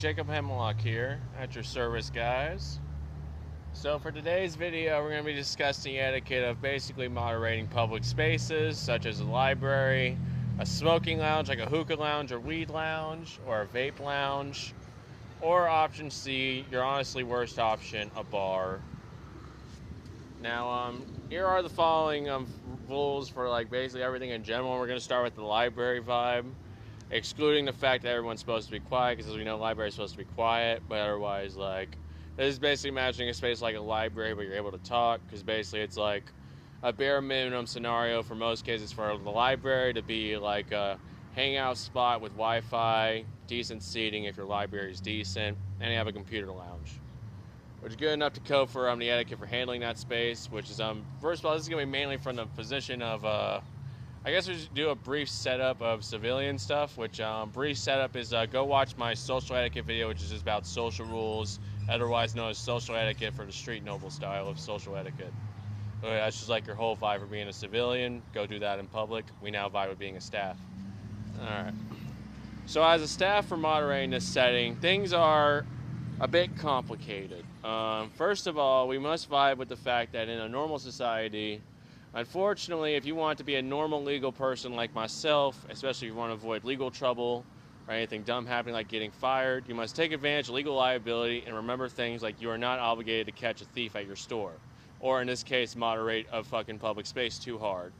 Jacob Hemlock here at your service, guys. So for today's video, we're going to be discussing the etiquette of basically moderating public spaces, such as a library, a smoking lounge like a hookah lounge or weed lounge, or a vape lounge, or option C, your honestly worst option, a bar. Now, here are the following rules for basically everything in general. We're going to start with the library vibe, excluding the fact that everyone's supposed to be quiet, because as we know, library is supposed to be quiet, but otherwise, this is basically imagining a space like a library, but you're able to talk, because basically it's like a bare minimum scenario for most cases for the library to be like a hangout spot with Wi-Fi, decent seating if your library is decent, and you have a computer lounge, which is good enough to code for the etiquette for handling that space, which is, first of all, this is going to be mainly from the position of, I guess we should do a brief setup of civilian stuff, which brief setup is go watch my social etiquette video, which is just about social rules, otherwise known as social etiquette for the street noble style of social etiquette. Okay, that's just like your whole vibe for being a civilian. Go do that in public. We now vibe with being a staff. Alright. So as a staff for moderating this setting, things are a bit complicated. First of all, we must vibe with the fact that in a normal society, unfortunately, if you want to be a normal legal person like myself, especially if you want to avoid legal trouble or anything dumb happening like getting fired, you must take advantage of legal liability and remember things like you are not obligated to catch a thief at your store. Or in this case, moderate a fucking public space too hard.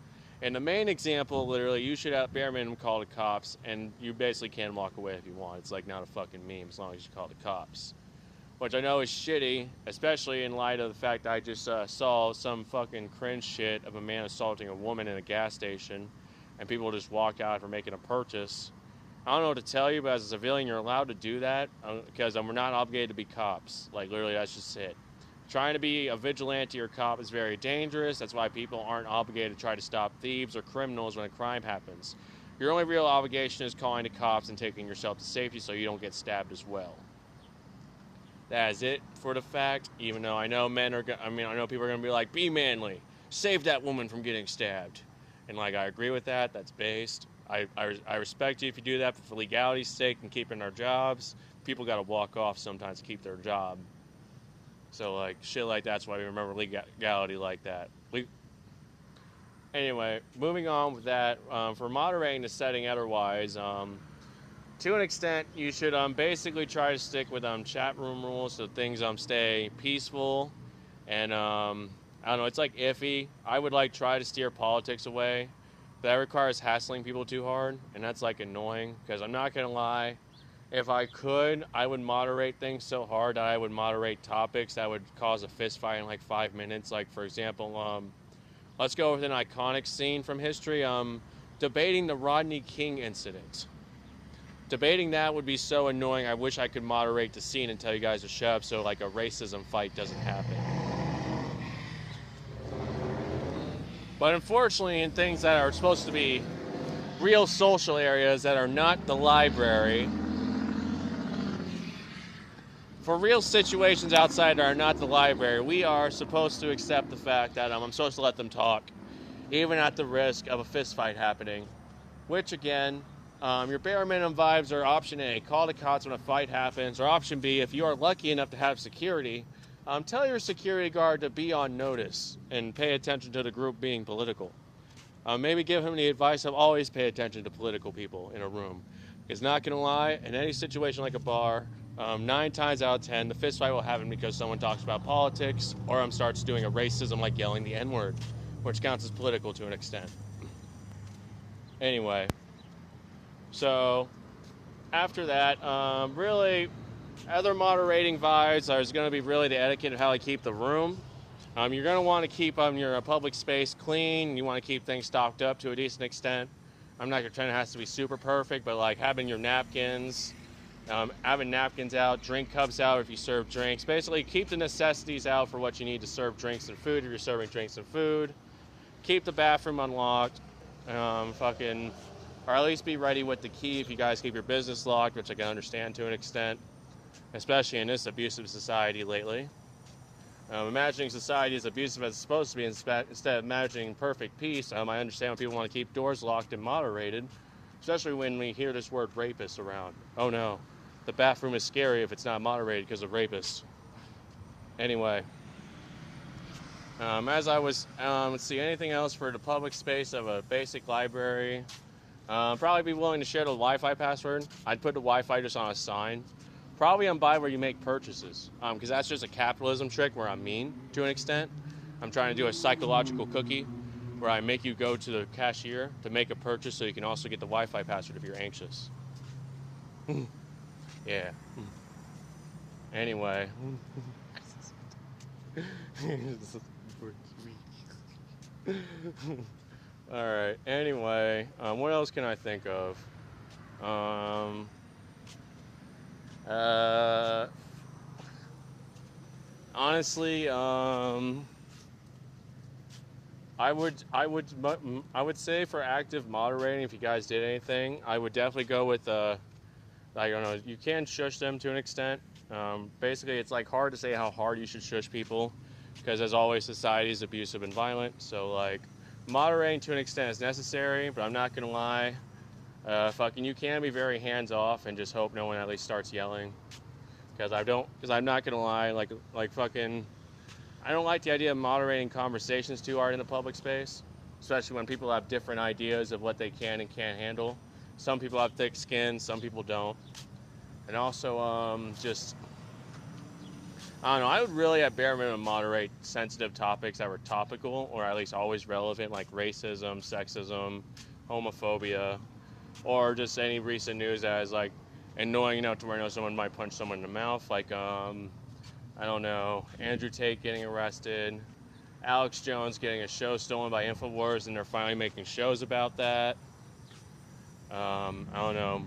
And the main example, literally, you should at bare minimum call the cops, and you basically can walk away if you want. It's like not a fucking meme as long as you call the cops. Which I know is shitty, especially in light of the fact that I just saw some fucking cringe shit of a man assaulting a woman in a gas station, and people just walk out for making a purchase. I don't know what to tell you, but as a civilian, you're allowed to do that because we're not obligated to be cops. Like, literally, that's just it. Trying to be a vigilante or cop is very dangerous. That's why people aren't obligated to try to stop thieves or criminals when a crime happens. Your only real obligation is calling the cops and taking yourself to safety so you don't get stabbed as well. That is it for the fact, even though I know men are, I know people are going to be like, be manly, save that woman from getting stabbed. And I agree with that, that's based. I respect you if you do that, but for legality's sake and keeping their jobs, people got to walk off sometimes to keep their job. So shit like that's why we remember legality like that. Anyway, moving on with that, for moderating the setting otherwise, to an extent, you should basically try to stick with chat room rules so things stay peaceful. And I don't know, it's iffy. I would try to steer politics away. But that requires hassling people too hard, and that's annoying. Because I'm not gonna lie, if I could, I would moderate things so hard that I would moderate topics that would cause a fist fight in 5 minutes. For example, let's go with an iconic scene from history. Debating the Rodney King incident. Debating that would be so annoying. I wish I could moderate the scene and tell you guys to shut up so a racism fight doesn't happen. But unfortunately, in things that are supposed to be real social areas that are not the library, for real situations outside that are not the library, we are supposed to accept the fact that I'm supposed to let them talk, even at the risk of a fist fight happening, which again, your bare minimum vibes are option A, call the cops when a fight happens, or option B, if you are lucky enough to have security, tell your security guard to be on notice and pay attention to the group being political. Maybe give him the advice of always pay attention to political people in a room. Because not going to lie, in any situation like a bar, 9 times out of 10, the fist fight will happen because someone talks about politics or starts doing a racism like yelling the N-word, which counts as political to an extent. Anyway. So, after that, really, other moderating vibes is going to be really the etiquette of how to keep the room. You're going to want to keep your public space clean. You want to keep things stocked up to a decent extent. I'm not going to pretend it has to be super perfect, but having your napkins, having napkins out, drink cups out if you serve drinks. Basically, keep the necessities out for what you need to serve drinks and food if you're serving drinks and food. Keep the bathroom unlocked. Or at least be ready with the key if you guys keep your business locked, which I can understand to an extent, especially in this abusive society lately. Imagining society is abusive as it's supposed to be instead of imagining perfect peace, I understand when people want to keep doors locked and moderated, especially when we hear this word rapist around. Oh no, the bathroom is scary if it's not moderated because of rapists. Anyway, as I was, let's see, anything else for the public space of a basic library? Probably be willing to share the Wi-Fi password. I'd put the Wi-Fi just on a sign. Probably on by where you make purchases, because that's just a capitalism trick where I'm mean to an extent. I'm trying to do a psychological cookie where I make you go to the cashier to make a purchase so you can also get the Wi-Fi password if you're anxious. Yeah. Anyway. Alright, anyway, what else can I think of? Honestly, I would say for active moderating, if you guys did anything, I would definitely go with I don't know, you can shush them to an extent. Basically, it's like hard to say how hard you should shush people, because as always, society is abusive and violent. So like, moderating to an extent is necessary, but I'm not gonna lie. You can be very hands off and just hope no one at least starts yelling. Because I'm not gonna lie, I don't like the idea of moderating conversations too hard in the public space, especially when people have different ideas of what they can and can't handle. Some people have thick skin, some people don't. And also, I don't know, I would really at bare minimum moderate sensitive topics that were topical, or at least always relevant, like racism, sexism, homophobia, or just any recent news that is like annoying enough to where someone might punch someone in the mouth, like, I don't know, Andrew Tate getting arrested, Alex Jones getting a show stolen by InfoWars, and they're finally making shows about that. I don't know,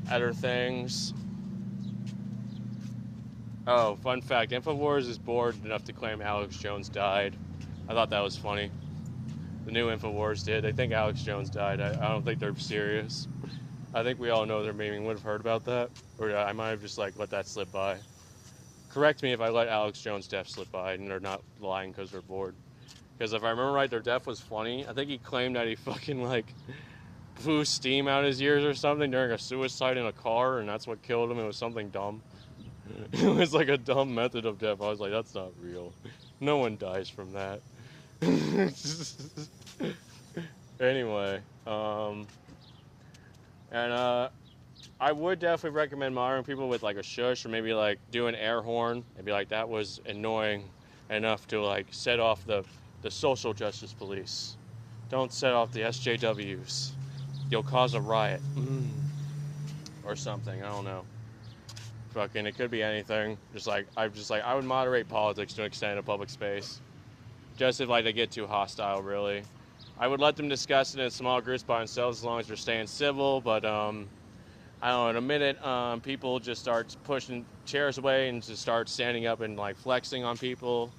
other things. Oh, fun fact, InfoWars is bored enough to claim Alex Jones died. I thought that was funny. The new InfoWars did. They think Alex Jones died. I don't think they're serious. I think we all know they're memeing. Would have heard about that, or I might have just let that slip by. Correct me if I let Alex Jones' death slip by and they're not lying because they're bored. Because if I remember right, their death was funny. I think he claimed that he fucking blew steam out his ears or something during a suicide in a car, and that's what killed him. It was something dumb. It was like a dumb method of death. I was like, that's not real. No one dies from that. Anyway, I would definitely recommend moderating people with a shush, or maybe do an air horn and be like, that was annoying enough to set off the social justice police. Don't set off the SJWs. You'll cause a riot. Or something, I don't know. Fucking, it could be anything. I would moderate politics to an extent in a public space. Just if they get too hostile, really. I would let them discuss it in small groups by themselves as long as they're staying civil, but I don't know, in a minute, people just start pushing chairs away and just start standing up and flexing on people.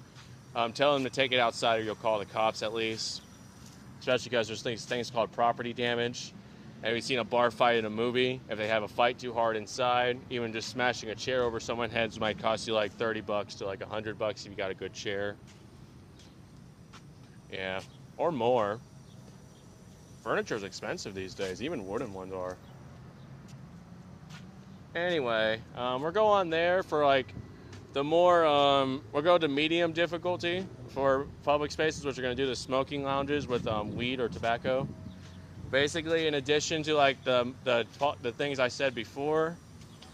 Tell them to take it outside or you'll call the cops at least. Especially because there's things called property damage. And we've seen a bar fight in a movie. If they have a fight too hard inside, even just smashing a chair over someone's heads might cost you $30 to $100 if you got a good chair. Yeah, or more. Furniture's expensive these days. Even wooden ones are. Anyway, we'll go on there for the more, we'll go to medium difficulty for public spaces, which are going to do the smoking lounges with weed or tobacco. Basically, in addition to the things I said before,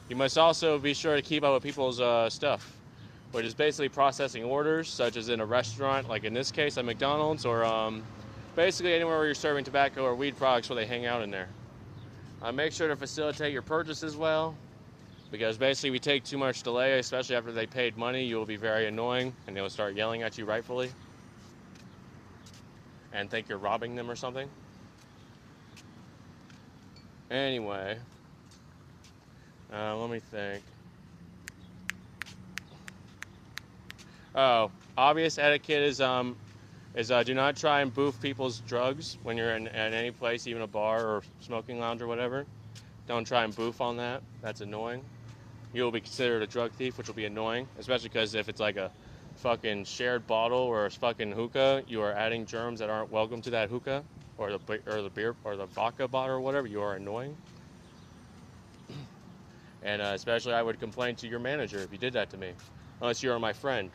you must also be sure to keep up with people's stuff, which is basically processing orders, such as in a restaurant, like in this case at McDonald's, or basically anywhere where you're serving tobacco or weed products where they hang out in there. Make sure to facilitate your purchases well, because basically if you take too much delay, especially after they paid money, you will be very annoying, and they'll start yelling at you rightfully, and think you're robbing them or something. Anyway, let me think. Oh, obvious etiquette is do not try and boof people's drugs when you're in any place, even a bar or smoking lounge or whatever. Don't try and boof on that. That's annoying. You will be considered a drug thief, which will be annoying, especially because if it's a fucking shared bottle or a fucking hookah, you are adding germs that aren't welcome to that hookah or the beer or the vodka bottle or whatever. You are annoying. And especially I would complain to your manager if you did that to me, unless you're my friend.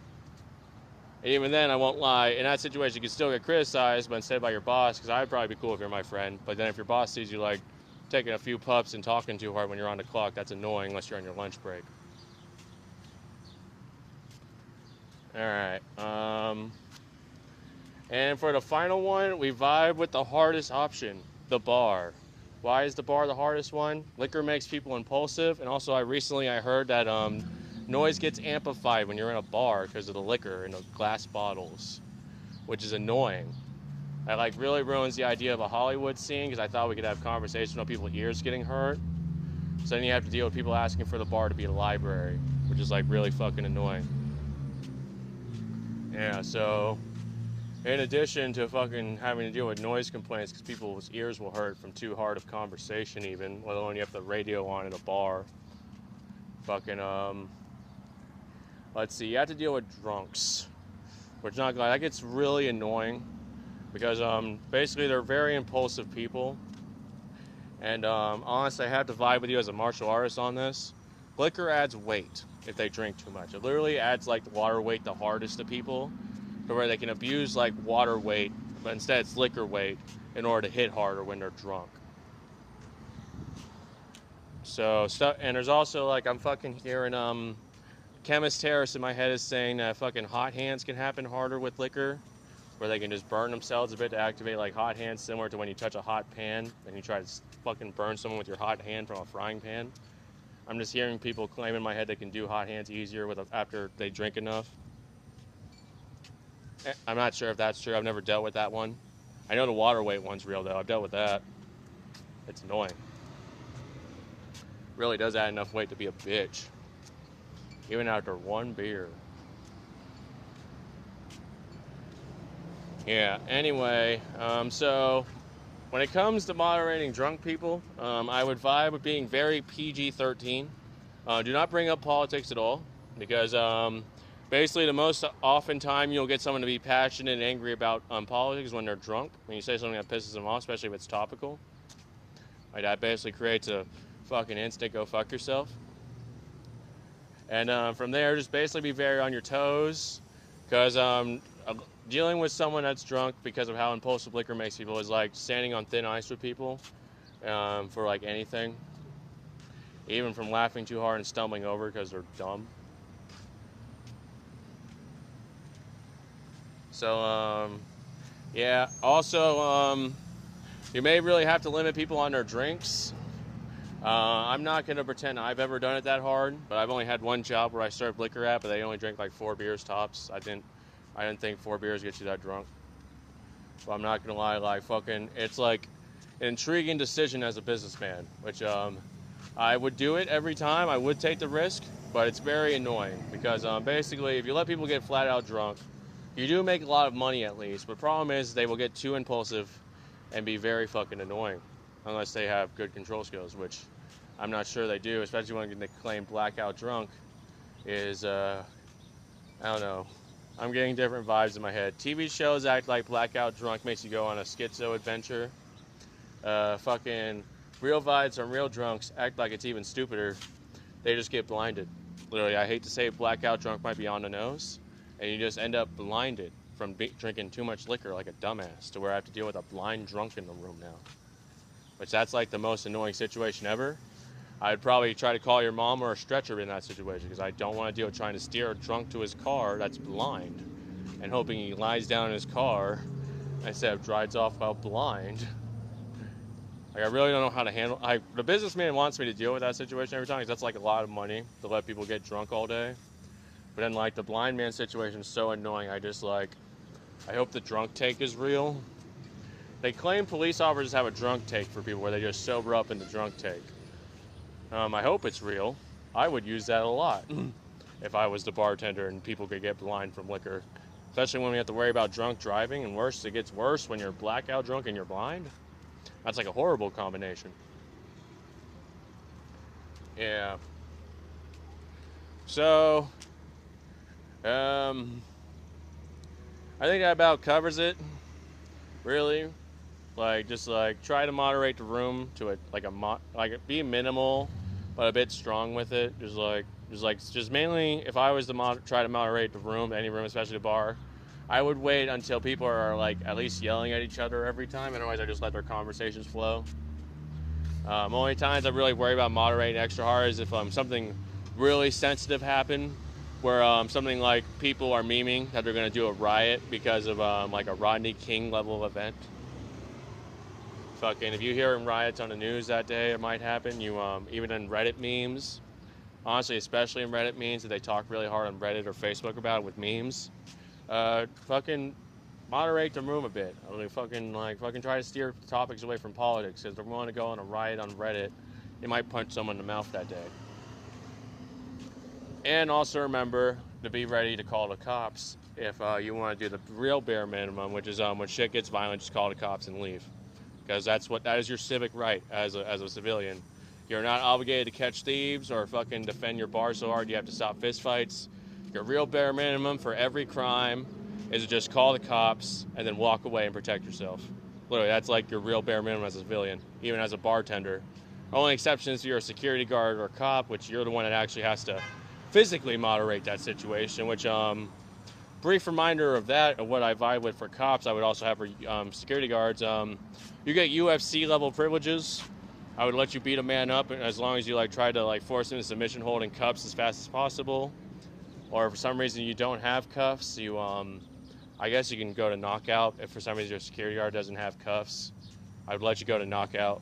And even then, I won't lie, in that situation you can still get criticized, but instead by your boss, because I'd probably be cool if you're my friend. But then if your boss sees you like taking a few puffs and talking too hard when you're on the clock, that's annoying unless you're on your lunch break. Alright, and for the final one, we vibe with the hardest option, the bar. Why is the bar the hardest one? Liquor makes people impulsive, and also I heard that noise gets amplified when you're in a bar because of the liquor in the glass bottles, which is annoying. That like really ruins the idea of a Hollywood scene because I thought we could have conversation without people's ears getting hurt. So then you have to deal with people asking for the bar to be a library, which is like really fucking annoying. Yeah, so in addition to fucking having to deal with noise complaints because people's ears will hurt from too hard of conversation even, let alone you have the radio on at a bar. Fucking, let's see, you have to deal with drunks. Which not glad, that gets really annoying because basically they're very impulsive people. And honestly, I have to vibe with you as a martial artist on this. Liquor adds weight if they drink too much. It literally adds like water weight the hardest to people, to where they can abuse like water weight, but instead it's liquor weight in order to hit harder when they're drunk. So stuff, and there's also like I'm fucking hearing Chemist Terrace in my head is saying that fucking hot hands can happen harder with liquor, where they can just burn themselves a bit to activate like hot hands, similar to when you touch a hot pan and you try to fucking burn someone with your hot hand from a frying pan. I'm just hearing people claim in my head they can do hot hands easier after they drink enough. I'm not sure if that's true. I've never dealt with that one. I know the water weight one's real though. I've dealt with that. It's annoying. Really does add enough weight to be a bitch, even after one beer. Yeah, anyway, so when it comes to moderating drunk people, I would vibe with being very PG-13. Do not bring up politics at all, because basically the most often time you'll get someone to be passionate and angry about politics when they're drunk. When you say something that pisses them off, especially if it's topical. Like that basically creates a fucking instant go fuck yourself. And from there, just basically be very on your toes, because dealing with someone that's drunk because of how impulsive liquor makes people is like standing on thin ice with people for like anything. Even from laughing too hard and stumbling over because they're dumb. So, yeah. Also, you may really have to limit people on their drinks. I'm not going to pretend I've ever done it that hard, but I've only had one job where I served liquor at, but they only drank like 4 beers tops. I didn't think 4 beers get you that drunk. But I'm not gonna lie, like fucking, it's like an intriguing decision as a businessman, which I would do it every time. I would take the risk, but it's very annoying because basically, if you let people get flat out drunk, you do make a lot of money at least. But the problem is they will get too impulsive and be very fucking annoying, unless they have good control skills, which I'm not sure they do. Especially when they claim blackout drunk is I don't know. I'm getting different vibes in my head. TV shows act like blackout drunk makes you go on a schizo adventure. Fucking real vibes from real drunks act like it's even stupider. They just get blinded. Literally, I hate to say it, blackout drunk might be on the nose, and you just end up blinded from drinking too much liquor like a dumbass, to where I have to deal with a blind drunk in the room now. Which that's like the most annoying situation ever. I'd probably try to call your mom or a stretcher in that situation, because I don't want to deal with trying to steer a drunk to his car that's blind and hoping he lies down in his car instead of drives off while blind. Like, I really don't know how to handle. The businessman wants me to deal with that situation every time, because that's like a lot of money to let people get drunk all day. But then like the blind man situation is so annoying. I hope the drunk take is real. They claim police officers have a drunk take for people where they just sober up in the drunk take. I hope it's real. I would use that a lot if I was the bartender and people could get blind from liquor. Especially when we have to worry about drunk driving, and worse, it gets worse when you're blackout drunk and you're blind. That's like a horrible combination. Yeah. So, I think that about covers it. Really. Like, just like try to moderate the room to it, like be minimal. but a bit strong with it. Just mainly, if I was to try to moderate the room, any room, especially the bar, I would wait until people are like at least yelling at each other every time. Otherwise, I just let their conversations flow. Only times I really worry about moderating extra hard is if something really sensitive happened, where something like people are memeing that they're going to do a riot because of like a Rodney King level event. Fucking, if you hear riots on the news that day, it might happen. You even in Reddit memes, honestly, especially in Reddit memes, that they talk really hard on Reddit or Facebook about it with memes. Fucking moderate the room a bit. I mean, fucking try to steer topics away from politics. Because if they're willing to go on a riot on Reddit, they might punch someone in the mouth that day. And also remember to be ready to call the cops if you want to do the real bare minimum, which is when shit gets violent, just call the cops and leave. Because that is your civic right as a civilian. You're not obligated to catch thieves or fucking defend your bar so hard you have to stop fistfights. Your real bare minimum for every crime is to just call the cops and then walk away and protect yourself. Literally, that's like your real bare minimum as a civilian, even as a bartender. Only exception is you're a security guard or a cop, which you're the one that actually has to physically moderate that situation, which, brief reminder of that, of what I vibe with for cops, I would also have for security guards. You get UFC level privileges. I would let you beat a man up as long as you try to force him into submission hold and cuffs as fast as possible. Or if for some reason you don't have cuffs, you I guess you can go to knockout if for some reason your security guard doesn't have cuffs. I would let you go to knockout.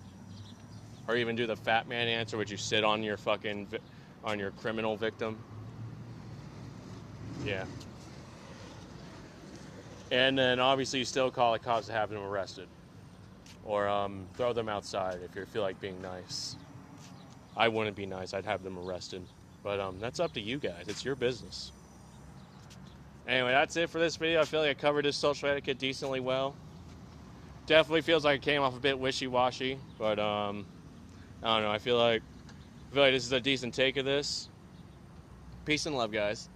Or even do the fat man answer, which you sit on your on your criminal victim. Yeah. And then obviously you still call the cops to have them arrested. Or throw them outside if you feel like being nice. I wouldn't be nice. I'd have them arrested. But that's up to you guys. It's your business. Anyway, that's it for this video. I feel like I covered this social etiquette decently well. Definitely feels like it came off a bit wishy-washy. But I don't know. I feel like this is a decent take of this. Peace and love, guys.